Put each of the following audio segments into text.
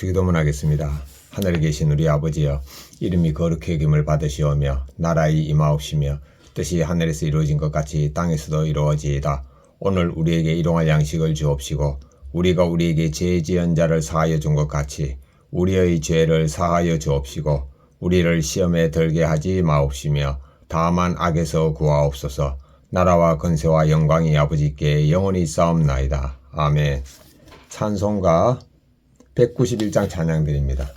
주기도문 하겠습니다. 하늘에 계신 우리 아버지여, 이름이 거룩히 여김을 받으시오며 나라의 임하옵시며 뜻이 하늘에서 이루어진 것 같이 땅에서도 이루어지이다. 오늘 우리에게 일용할 양식을 주옵시고 우리가 우리에게 죄 지은 자를 사하여 준 것 같이 우리의 죄를 사하여 주옵시고 우리를 시험에 들게 하지 마옵시며 다만 악에서 구하옵소서. 나라와 권세와 영광이 아버지께 영원히 싸움나이다. 아멘. 찬송가 191장 찬양드립니다.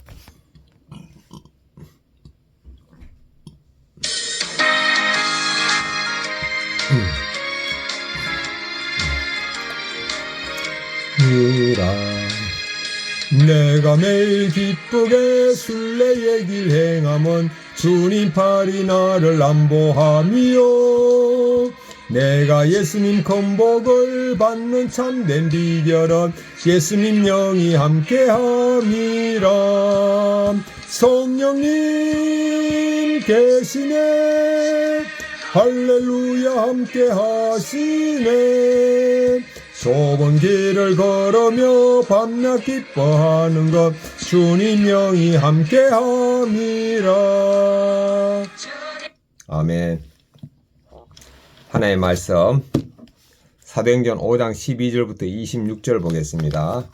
내가 매일 기쁘게 순례의 길 행함은 주님 팔이 나를 안보함이요. 내가 예수님 건복을 받는 참된 비결은 예수님 영이 함께함이라. 성령님 계시네, 할렐루야 함께하시네. 좁은 길을 걸으며 밤낮 기뻐하는 것 주님 영이 함께함이라. 아멘. 하나의 말씀 사도행전 5장 12절부터 26절 보겠습니다.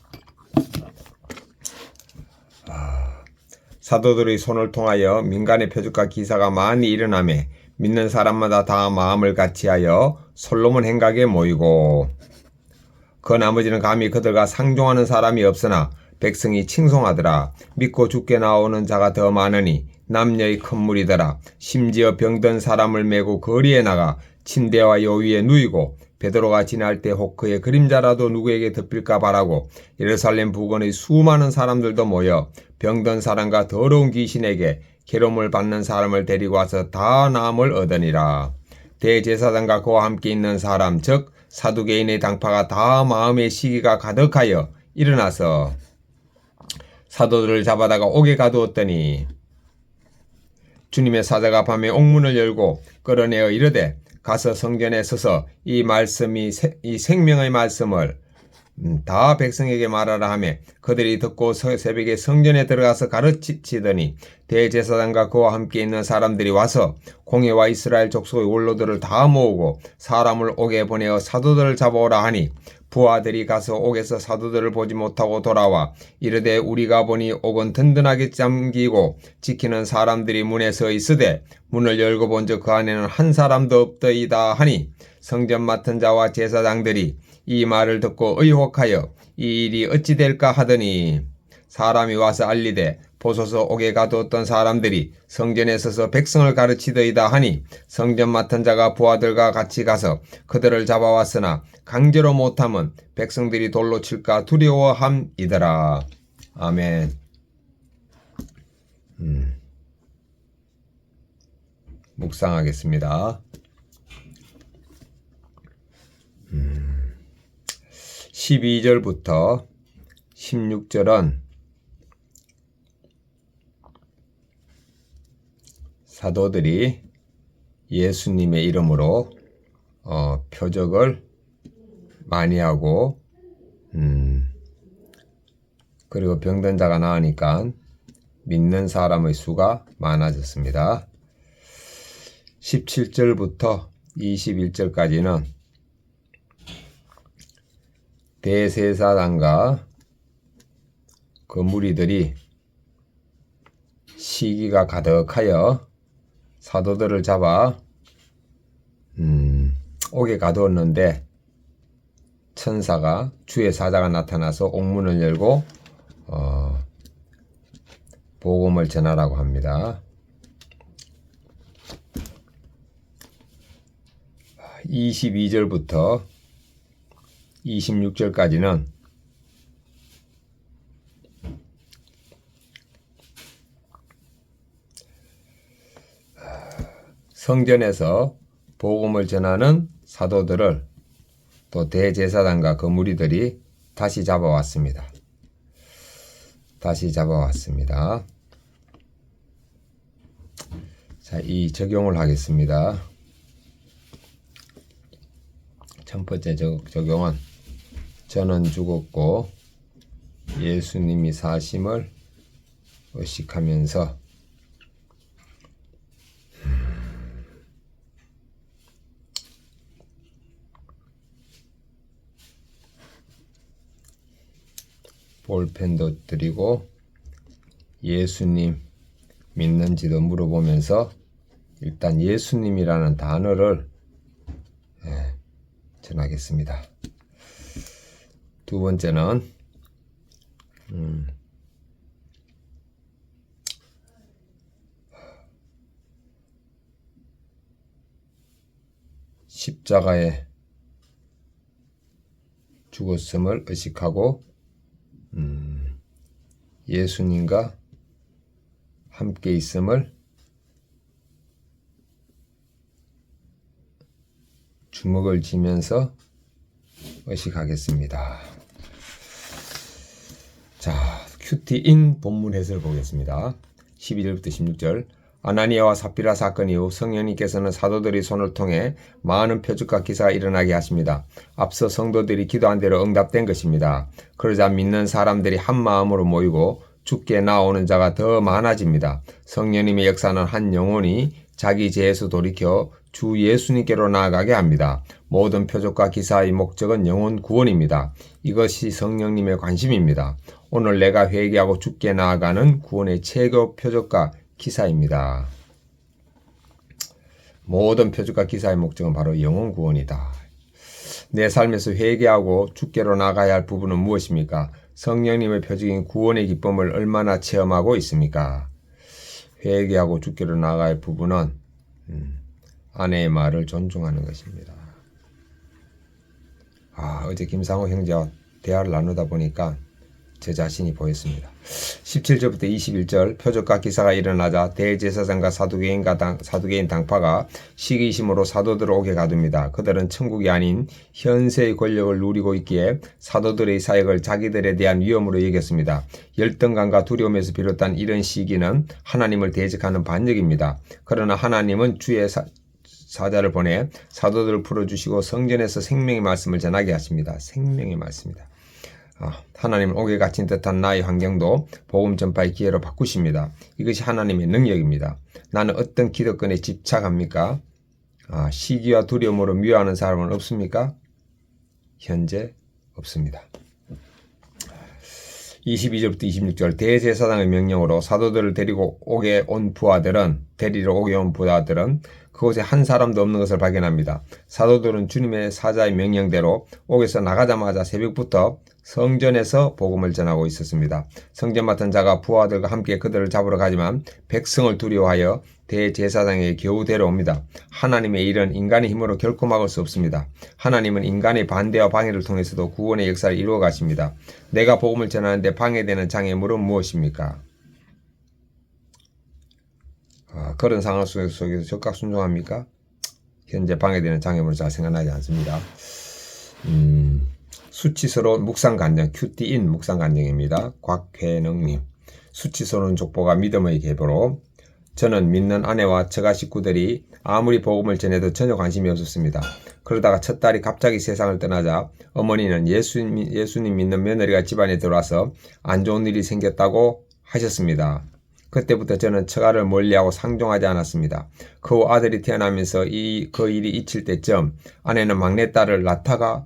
사도들의 손을 통하여 민간의 표적과 기사가 많이 일어나매 믿는 사람마다 다 마음을 같이하여 솔로몬 행각에 모이고 그 나머지는 감히 그들과 상종하는 사람이 없으나 백성이 칭송하더라. 믿고 죽게 나오는 자가 더 많으니 남녀의 큰 무리더라. 심지어 병든 사람을 메고 거리에 나가 침대와 요위에 누이고 베드로가 지날 때 혹 그의 그림자라도 누구에게 덮일까 바라고 예루살렘 부근의 수많은 사람들도 모여 병든 사람과 더러운 귀신에게 괴로움을 받는 사람을 데리고 와서 다 나음을 얻으니라. 대제사장과 그와 함께 있는 사람 즉 사두개인의 당파가 다 마음의 시기가 가득하여 일어나서 사도들을 잡아다가 옥에 가두었더니 주님의 사자가 밤에 옥문을 열고 끌어내어 이르되 가서 성전에 서서 이 생명의 말씀을 다 백성에게 말하라 하며 그들이 듣고 새벽에 성전에 들어가서 가르치더니 대제사장과 그와 함께 있는 사람들이 와서 공회와 이스라엘 족속의 원로들을 다 모으고 사람을 옥에 보내어 사도들을 잡아오라 하니 부하들이 가서 옥에서 사도들을 보지 못하고 돌아와 이르되 우리가 보니 옥은 든든하게 잠기고 지키는 사람들이 문에 서 있으되 문을 열고 본즉 그 안에는 한 사람도 없더이다 하니 성전 맡은 자와 제사장들이 이 말을 듣고 의혹하여 이 일이 어찌 될까 하더니 사람이 와서 알리되 보소서 옥에 가두었던 사람들이 성전에 서서 백성을 가르치더이다 하니 성전 맡은 자가 부하들과 같이 가서 그들을 잡아왔으나 강제로 못함은 백성들이 돌로 칠까 두려워함이더라. 아멘. 묵상하겠습니다. 12절부터 16절은 사도들이 예수님의 이름으로 표적을 많이 하고 그리고 병든 자가 나으니까 믿는 사람의 수가 많아졌습니다. 17절부터 21절까지는 대제사장과 그 무리들이 시기가 가득하여 사도들을 잡아 옥에 가두었는데 천사가 주의 사자가 나타나서 옥문을 열고 복음을 전하라고 합니다. 22절부터 26절까지는 성전에서 복음을 전하는 사도들을 또 대제사장과 그 무리들이 다시 잡아왔습니다. 자, 이 적용을 하겠습니다. 첫 번째 적용은 저는 죽었고 예수님이 사심을 의식하면서 볼펜도 드리고 예수님 믿는지도 물어보면서 일단 예수님이라는 단어를 전하겠습니다. 두 번째는 십자가에 죽었음을 의식하고 예수님과 함께 있음을 주먹을 쥐면서 의식하겠습니다. 자, 큐티인 본문 해설 보겠습니다. 12절부터 16절. 아나니아와 삽비라 사건 이후 성령님께서는 사도들의 손을 통해 많은 표적과 기사가 일어나게 하십니다. 앞서 성도들이 기도한 대로 응답된 것입니다. 그러자 믿는 사람들이 한 마음으로 모이고 주께 나오는 자가 더 많아집니다. 성령님의 역사는 한 영혼이 자기 죄에서 돌이켜 주 예수님께로 나아가게 합니다. 모든 표적과 기사의 목적은 영혼 구원입니다. 이것이 성령님의 관심입니다. 오늘 내가 회개하고 주께 나아가는 구원의 최고 표적과 기사입니다. 모든 표적과 기사의 목적은 바로 영혼 구원이다. 내 삶에서 회개하고 주께로 나가야 할 부분은 무엇입니까? 성령님의 표적인 구원의 기쁨을 얼마나 체험하고 있습니까? 회개하고 주께로 나가야 할 부분은 아내의 말을 존중하는 것입니다. 어제 김상호 형제와 대화를 나누다 보니까 제 자신이 보였습니다. 17절부터 21절. 표적과 기사가 일어나자 대제사장과 사두개인 당파가 시기심으로 사도들을 오게 가둡니다. 그들은 천국이 아닌 현세의 권력을 누리고 있기에 사도들의 사역을 자기들에 대한 위험으로 여겼습니다. 열등감과 두려움에서 비롯한 이런 시기는 하나님을 대적하는 반역입니다. 그러나 하나님은 주의 사자를 보내 사도들을 풀어주시고 성전에서 생명의 말씀을 전하게 하십니다. 생명의 말씀이다. 하나님은 옥에 갇힌 듯한 나의 환경도 복음 전파의 기회로 바꾸십니다. 이것이 하나님의 능력입니다. 나는 어떤 기득권에 집착합니까? 시기와 두려움으로 미워하는 사람은 없습니까? 현재 없습니다. 22절부터 26절. 대제사장의 명령으로 사도들을 데리러 오게 온 부하들은 그곳에 한 사람도 없는 것을 발견합니다. 사도들은 주님의 사자의 명령대로 옥에서 나가자마자 새벽부터 성전에서 복음을 전하고 있었습니다. 성전 맡은 자가 부하들과 함께 그들을 잡으러 가지만 백성을 두려워하여 대제사장에게 겨우 데려옵니다. 하나님의 일은 인간의 힘으로 결코 막을 수 없습니다. 하나님은 인간의 반대와 방해를 통해서도 구원의 역사를 이루어 가십니다. 내가 복음을 전하는데 방해되는 장애물은 무엇입니까? 그런 상황 속에서 적극 순종합니까? 현재 방해되는 장애물은 잘 생각나지 않습니다. 수치스러운 묵상간증, 큐티인 묵상간증입니다. 곽회능님. 수치스러운 족보가 믿음의 계보로 저는 믿는 아내와 처가 식구들이 아무리 복음을 전해도 전혀 관심이 없었습니다. 그러다가 첫 딸이 갑자기 세상을 떠나자 어머니는 예수님 믿는 며느리가 집안에 들어와서 안 좋은 일이 생겼다고 하셨습니다. 그때부터 저는 처가를 멀리하고 상종하지 않았습니다. 그 후 아들이 태어나면서 그 일이 잊힐 때쯤 아내는 막내딸을 낳다가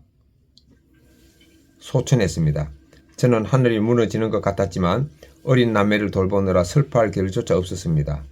소천했습니다. 저는 하늘이 무너지는 것 같았지만 어린 남매를 돌보느라 슬퍼할 겨를조차 없었습니다.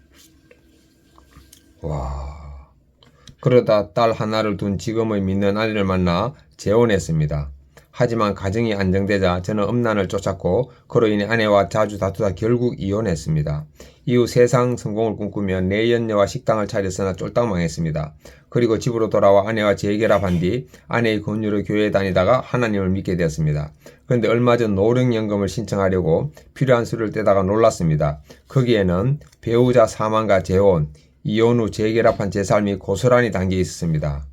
그러다 딸 하나를 둔 지금의 믿는 아내를 만나 재혼했습니다. 하지만 가정이 안정되자 저는 음란을 쫓았고 그로 인해 아내와 자주 다투다 결국 이혼했습니다. 이후 세상 성공을 꿈꾸며 내연녀와 식당을 차렸으나 쫄딱 망했습니다. 그리고 집으로 돌아와 아내와 재결합한 뒤 아내의 권유로 교회에 다니다가 하나님을 믿게 되었습니다. 그런데 얼마 전 노령연금을 신청하려고 필요한 수를 떼다가 놀랐습니다. 거기에는 배우자 사망과 재혼, 이혼 후 재결합한 제 삶이 고스란히 담겨 있었습니다.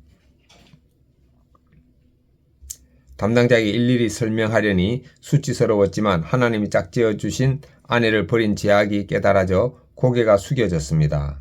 담당자에게 일일이 설명하려니 수치스러웠지만 하나님이 짝지어 주신 아내를 버린 제약이 깨달아져 고개가 숙여졌습니다.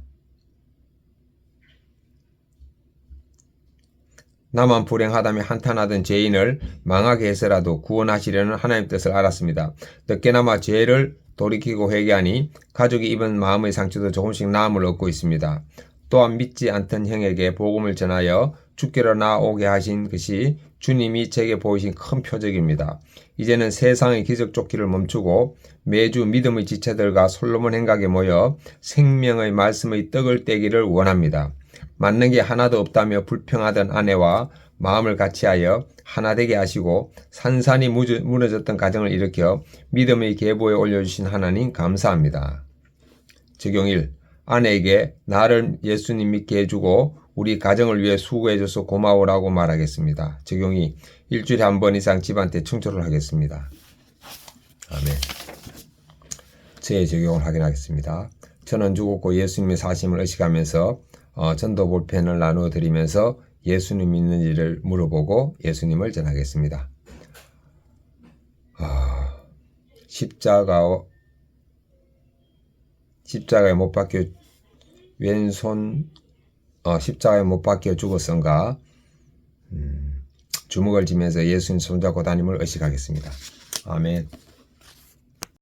나만 불행하다며 한탄하던 죄인을 망하게 해서라도 구원하시려는 하나님 뜻을 알았습니다. 늦게나마 죄를 돌이키고 회개하니 가족이 입은 마음의 상처도 조금씩 나음을 얻고 있습니다. 또한 믿지 않던 형에게 복음을 전하여 주께로 나오게 하신 것이 주님이 제게 보이신 큰 표적입니다. 이제는 세상의 기적 쫓기를 멈추고 매주 믿음의 지체들과 솔로몬 행각에 모여 생명의 말씀의 떡을 떼기를 원합니다. 맞는 게 하나도 없다며 불평하던 아내와 마음을 같이하여 하나 되게 하시고 산산이 무너졌던 가정을 일으켜 믿음의 계보에 올려주신 하나님 감사합니다. 적용 1. 아내에게 나를 예수님 믿게 해주고 우리 가정을 위해 수고해줘서 고마워라고 말하겠습니다. 적용 2. 일주일에 한 번 이상 집한테 청소를 하겠습니다. 아멘. 저의 적용을 확인하겠습니다. 저는 죽었고 예수님의 사심을 의식하면서 전도 볼펜을 나누어 드리면서 예수님 믿는지를 물어보고 예수님을 전하겠습니다. 십자가에 못 박혀 십자가에 못 박혀 죽었던가 주먹을 쥐면서 예수님 손잡고 다님을 의식하겠습니다. 아멘.